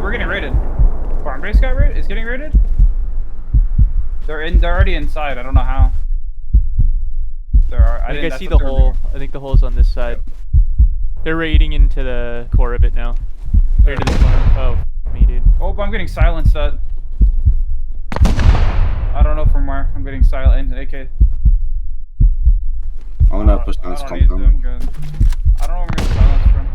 we're getting raided. Farm base got raided? It's getting raided? They're already inside. I don't know how. I think I see the hole. I think the hole's on this side. Yep. They're raiding into the core of it now. They're into the farm. Oh, me, dude. Oh, I'm getting silenced. I don't know from where. I'm getting silenced. AK. I'm gonna push down this compound. I don't know where I'm getting silenced from.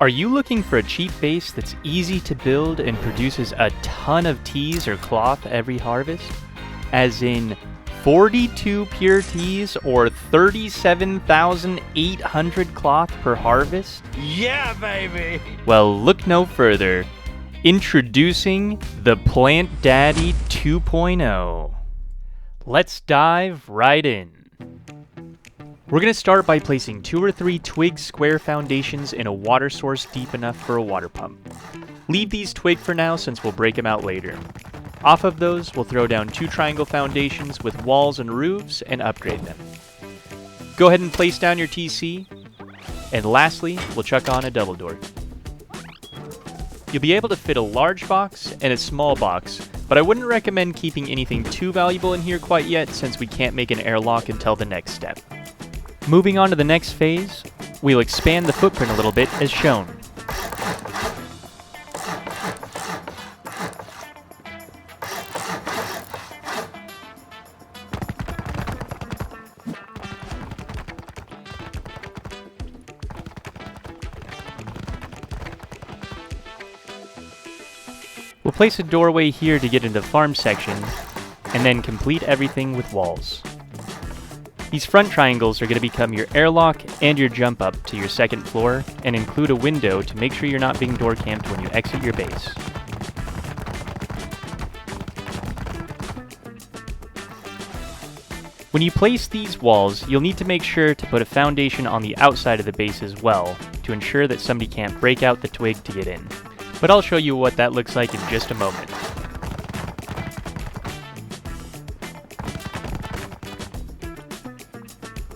Are you looking for a cheap base that's easy to build and produces a ton of teas or cloth every harvest? As in 42 pure teas or 37,800 cloth per harvest? Yeah, baby! Well, look no further. Introducing the Plant Daddy 2.0. Let's dive right in. We're going to start by placing 2 or 3 twig square foundations in a water source deep enough for a water pump. Leave these twig for now since we'll break them out later. Off of those, we'll throw down 2 triangle foundations with walls and roofs and upgrade them. Go ahead and place down your TC. And lastly, we'll chuck on a double door. You'll be able to fit a large box and a small box, but I wouldn't recommend keeping anything too valuable in here quite yet since we can't make an airlock until the next step. Moving on to the next phase, we'll expand the footprint a little bit as shown. We'll place a doorway here to get into the farm section, and then complete everything with walls. These front triangles are going to become your airlock and your jump up to your second floor, and include a window to make sure you're not being door camped when you exit your base. When you place these walls, you'll need to make sure to put a foundation on the outside of the base as well, to ensure that somebody can't break out the twig to get in. But I'll show you what that looks like in just a moment.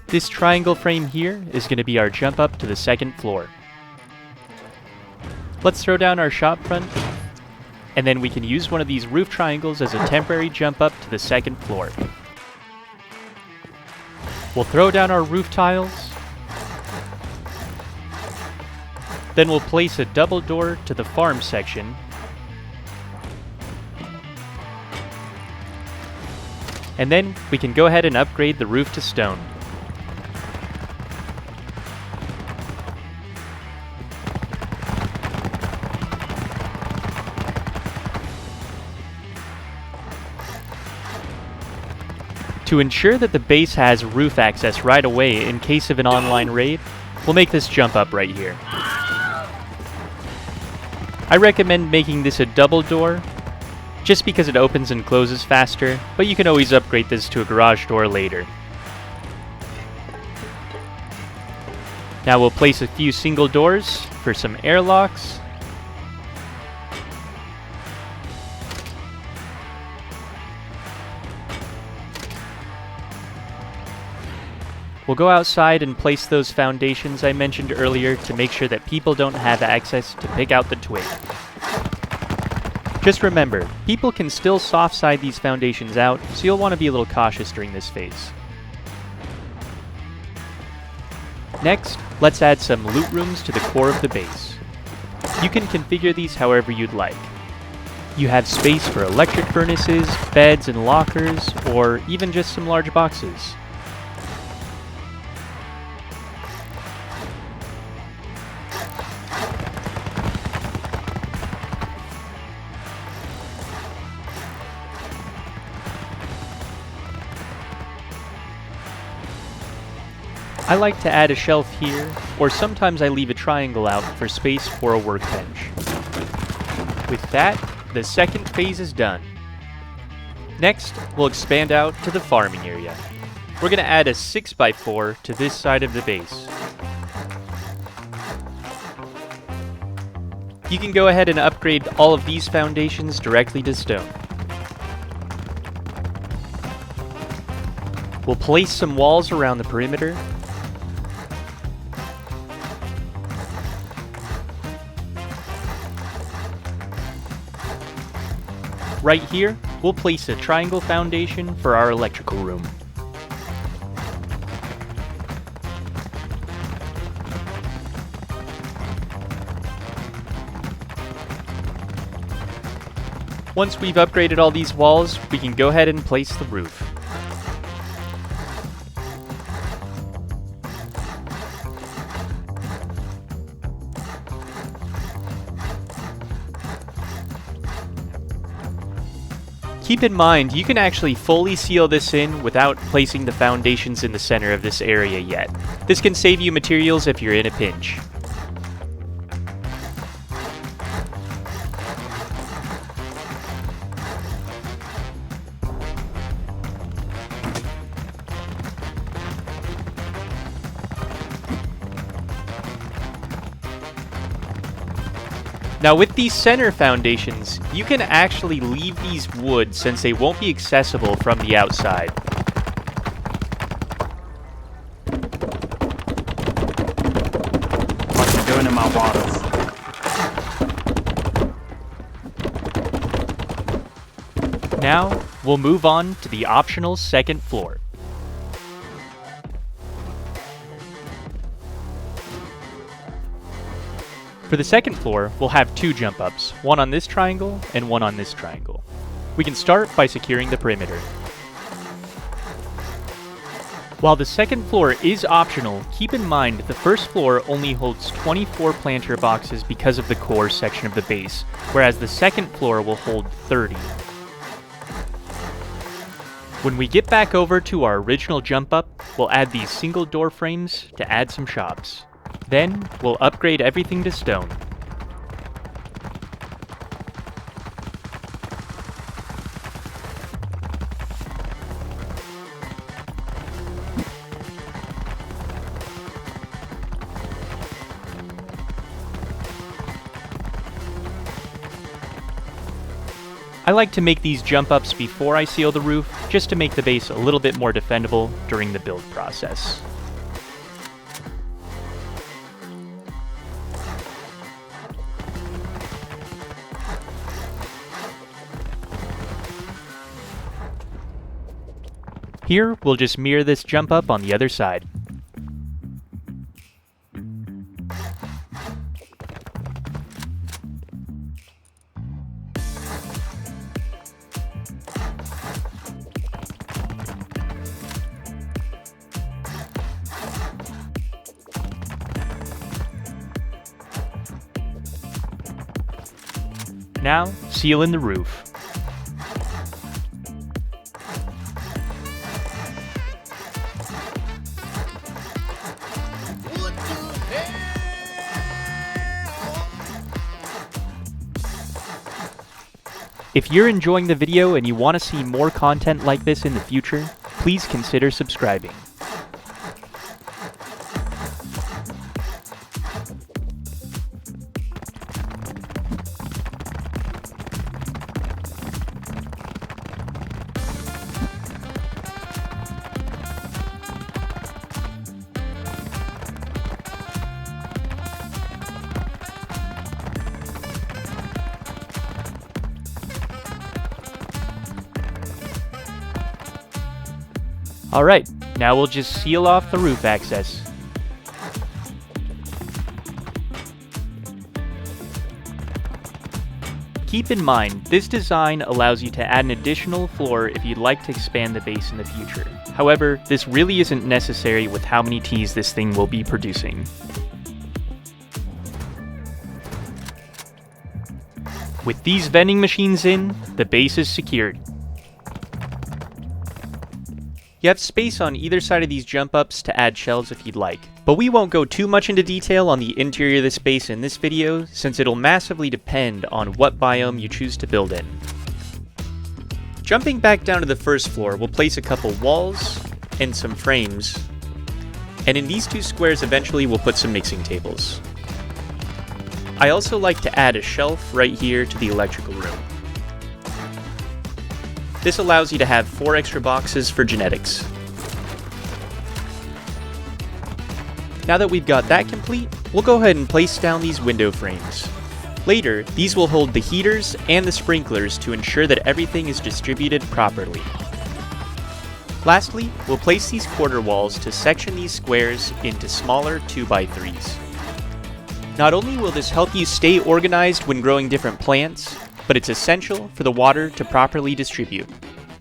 This triangle frame here is going to be our jump up to the second floor. Let's throw down our shop front, and then we can use one of these roof triangles as a temporary jump up to the second floor. We'll throw down our roof tiles, then we'll place a double door to the farm section, and then we can go ahead and upgrade the roof to stone. To ensure that the base has roof access right away in case of an online raid, we'll make this jump up right here. I recommend making this a double door, just because it opens and closes faster, but you can always upgrade this to a garage door later. Now we'll place a few single doors for some airlocks. We'll go outside and place those foundations I mentioned earlier to make sure that people don't have access to pick out the twig. Just remember, people can still soft side these foundations out, so you'll want to be a little cautious during this phase. Next, let's add some loot rooms to the core of the base. You can configure these however you'd like. You have space for electric furnaces, beds and lockers, or even just some large boxes. I like to add a shelf here, or sometimes I leave a triangle out for space for a workbench. With that, the second phase is done. Next, we'll expand out to the farming area. We're going to add a 6x4 to this side of the base. You can go ahead and upgrade all of these foundations directly to stone. We'll place some walls around the perimeter. Right here, we'll place a triangle foundation for our electrical room. Once we've upgraded all these walls, we can go ahead and place the roof. Keep in mind, you can actually fully seal this in without placing the foundations in the center of this area yet. This can save you materials if you're in a pinch. Now with these center foundations, you can actually leave these wood since they won't be accessible from the outside. What you doing in my waters? Now, we'll move on to the optional second floor. For the second floor, we'll have two jump ups, one on this triangle and one on this triangle. We can start by securing the perimeter. While the second floor is optional, keep in mind the first floor only holds 24 planter boxes because of the core section of the base, whereas the second floor will hold 30. When we get back over to our original jump up, we'll add these single door frames to add some shops. Then, we'll upgrade everything to stone. I like to make these jump ups before I seal the roof, just to make the base a little bit more defendable during the build process. Here, we'll just mirror this jump up on the other side. Now, seal in the roof. If you're enjoying the video and you want to see more content like this in the future, please consider subscribing. Alright, now we'll just seal off the roof access. Keep in mind, this design allows you to add an additional floor if you'd like to expand the base in the future. However, this really isn't necessary with how many tees this thing will be producing. With these vending machines in, the base is secured. You have space on either side of these jump ups to add shelves if you'd like, but we won't go too much into detail on the interior of the space in this video since it'll massively depend on what biome you choose to build in. Jumping back down to the first floor, we'll place a couple walls and some frames, and in these two squares eventually we'll put some mixing tables. I also like to add a shelf right here to the electrical room. This allows you to have 4 extra boxes for genetics. Now that we've got that complete, we'll go ahead and place down these window frames. Later, these will hold the heaters and the sprinklers to ensure that everything is distributed properly. Lastly, we'll place these quarter walls to section these squares into smaller 2x3s. Not only will this help you stay organized when growing different plants, but it's essential for the water to properly distribute.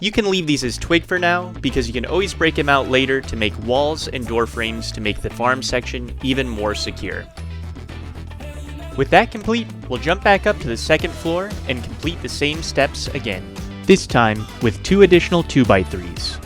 You can leave these as twig for now, because you can always break them out later to make walls and door frames to make the farm section even more secure. With that complete, we'll jump back up to the second floor and complete the same steps again, this time with 2 additional 2x3s.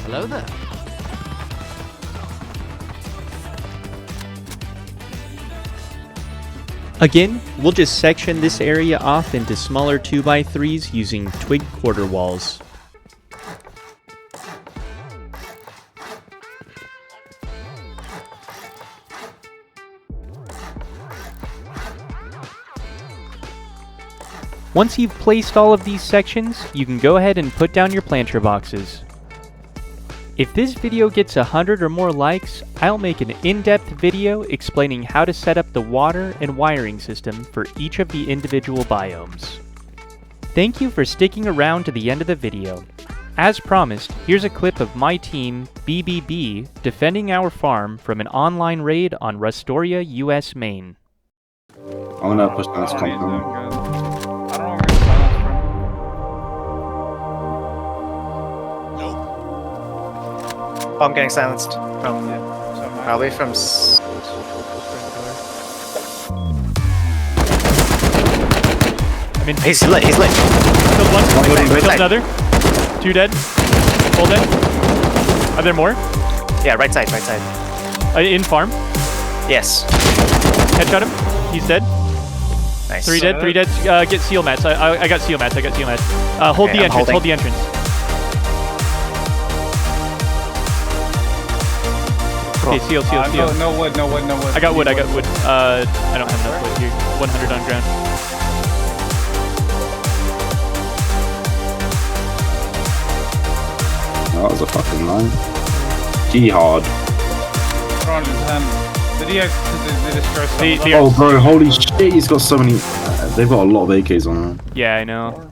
Hello there. Again, we'll just section this area off into smaller 2x3s using twig quarter walls. Once you've placed all of these sections, you can go ahead and put down your planter boxes. If this video gets 100 or more likes, I'll make an in-depth video explaining how to set up the water and wiring system for each of the individual biomes. Thank you for sticking around to the end of the video. As promised, here's a clip of my team, BBB, defending our farm from an online raid on Rustoria, US Main. I'm gonna push down this compound. I don't know where it's silence from. Oh, I'm getting silenced from So probably from. I'm in. He's lit. He's lit. Killed one, Right killed side. another. 2 dead. Full dead. Are there more? Yeah, right side. Right side. In farm. Yes. Headshot him. He's dead. Nice. 3 dead. 3 dead. Get seal mats. I got seal mats. Hold Okay, the I'm entrance. holding. Hold the entrance. Okay, seal. No wood. I got wood. I don't have enough wood here. 100 on ground. That was a fucking line. Jihad. Did he destroy some They of them? are- Oh, bro, holy shit, he's got so many. They've got a lot of AKs on them. Yeah, I know.